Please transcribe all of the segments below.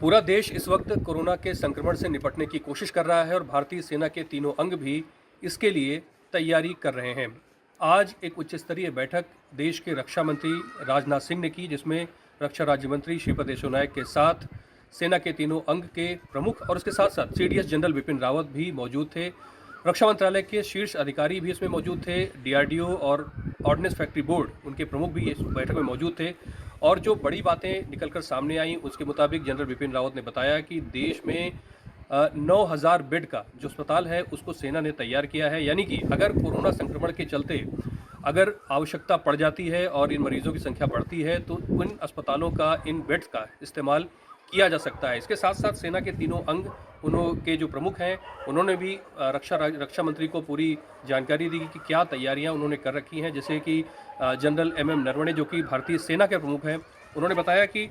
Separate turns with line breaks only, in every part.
पूरा देश इस वक्त कोरोना के संक्रमण से निपटने की कोशिश कर रहा है और भारतीय सेना के तीनों अंग भी इसके लिए तैयारी कर रहे हैं। आज एक उच्च स्तरीय बैठक देश के रक्षा मंत्री राजनाथ सिंह ने की, जिसमें रक्षा राज्य मंत्री श्रीपद येसो नायक के साथ सेना के तीनों अंग के प्रमुख और उसके साथ साथ सीडीएस जनरल बिपिन रावत भी मौजूद थे। रक्षा मंत्रालय के शीर्ष अधिकारी भी इसमें मौजूद थे। डीआरडीओ और ऑर्डिनेंस फैक्ट्री बोर्ड, उनके प्रमुख भी इस बैठक में मौजूद थे। और जो बड़ी बातें निकलकर सामने आई, उसके मुताबिक जनरल बिपिन रावत ने बताया कि देश में 9,000 बेड का जो अस्पताल है उसको सेना ने तैयार किया है। यानी कि अगर कोरोना संक्रमण के चलते अगर आवश्यकता पड़ जाती है और इन मरीजों की संख्या बढ़ती है तो उन अस्पतालों का, इन बेड्स का इस्तेमाल किया जा सकता है। इसके साथ साथ सेना के तीनों अंग उनके जो प्रमुख हैं, उन्होंने भी रक्षा मंत्री को पूरी जानकारी दी कि क्या तैयारियां उन्होंने कर रखी हैं। जैसे कि जनरल एमएम नरवणे, जो कि भारतीय सेना के प्रमुख हैं, उन्होंने बताया कि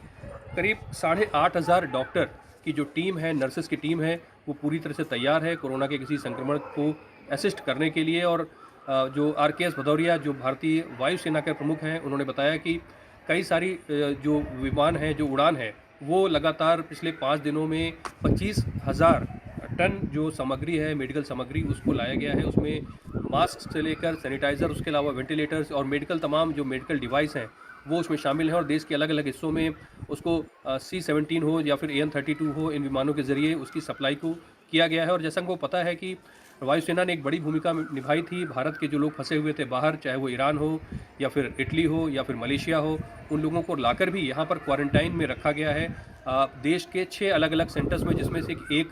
करीब 8,500 डॉक्टर की जो टीम है, नर्सेस की टीम है, वो पूरी तरह से तैयार है कोरोना के किसी संक्रमण को असिस्ट करने के लिए। और जो आरकेएस भदौरिया, जो भारतीय वायुसेना के प्रमुख हैं, उन्होंने बताया कि कई सारी जो विमान हैं, जो उड़ान है, वो लगातार पिछले 5 दिनों में 25,000 टन जो सामग्री है, मेडिकल सामग्री, उसको लाया गया है। उसमें मास्क से लेकर सैनिटाइज़र, उसके अलावा वेंटिलेटर्स और मेडिकल, तमाम जो मेडिकल डिवाइस हैं वो उसमें शामिल हैं। और देश के अलग अलग हिस्सों में उसको C-17 हो या फिर AN-32 हो, इन विमानों के ज़रिए उसकी सप्लाई को किया गया है। और जैसा हमको पता है कि वायुसेना ने एक बड़ी भूमिका निभाई थी। भारत के जो लोग फंसे हुए थे बाहर, चाहे वो ईरान हो या फिर इटली हो या फिर मलेशिया हो, उन लोगों को लाकर भी यहाँ पर क्वारंटाइन में रखा गया है देश के 6 अलग अलग सेंटर्स में, जिसमें से एक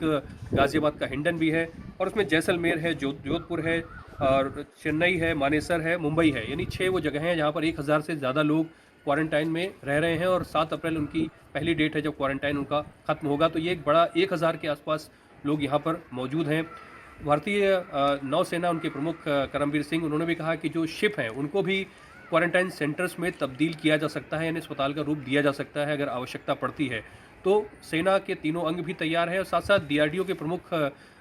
गाज़ियाबाद का हिंडन भी है और उसमें जैसलमेर है, जोधपुर है और चेन्नई है, मानेसर है, मुंबई है। यानी 6 वो जगह हैं जहाँ पर 1,000 से ज़्यादा लोग क्वारंटाइन में रह रहे हैं और 7 अप्रैल उनकी पहली डेट है जब क्वारंटाइन उनका ख़त्म होगा। तो ये एक बड़ा 1,000 के आसपास लोग यहाँ पर मौजूद हैं। भारतीय नौसेना, उनके प्रमुख करमबीर सिंह, उन्होंने भी कहा कि जो शिप हैं उनको भी क्वारंटाइन सेंटर्स में तब्दील किया जा सकता है, यानी अस्पताल का रूप दिया जा सकता है अगर आवश्यकता पड़ती है। तो सेना के तीनों अंग भी तैयार हैं और साथ साथ डीआरडीओ के प्रमुख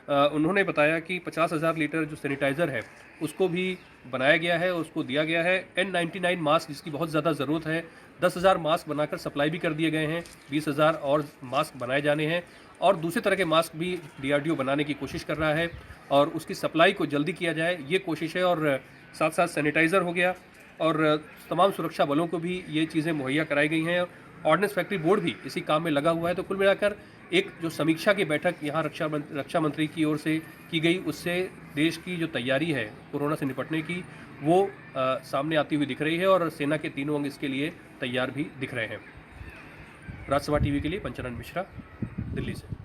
उन्होंने बताया कि 50,000 लीटर जो सैनिटाइज़र है उसको भी बनाया गया है, उसको दिया गया है। N99 मास्क, जिसकी बहुत ज़्यादा ज़रूरत है, 10,000 मास्क बनाकर सप्लाई भी कर दिए गए हैं। 20,000 और मास्क बनाए जाने हैं और दूसरे तरह के मास्क भी डीआरडीओ बनाने की कोशिश कर रहा है और उसकी सप्लाई को जल्दी किया जाए, ये कोशिश है। और साथ साथ सैनिटाइज़र हो गया और तमाम सुरक्षा बलों को भी ये चीज़ें मुहैया कराई गई हैं। ऑर्डिनेंस फैक्ट्री बोर्ड भी इसी काम में लगा हुआ है। तो कुल मिलाकर एक जो समीक्षा की बैठक यहाँ रक्षा मंत्री की ओर से की गई, उससे देश की जो तैयारी है कोरोना से निपटने की, वो सामने आती हुई दिख रही है और सेना के तीनों अंग इसके लिए तैयार भी दिख रहे हैं। राजसभा टीवी के लिए पंचानन मिश्रा, दिल्ली से।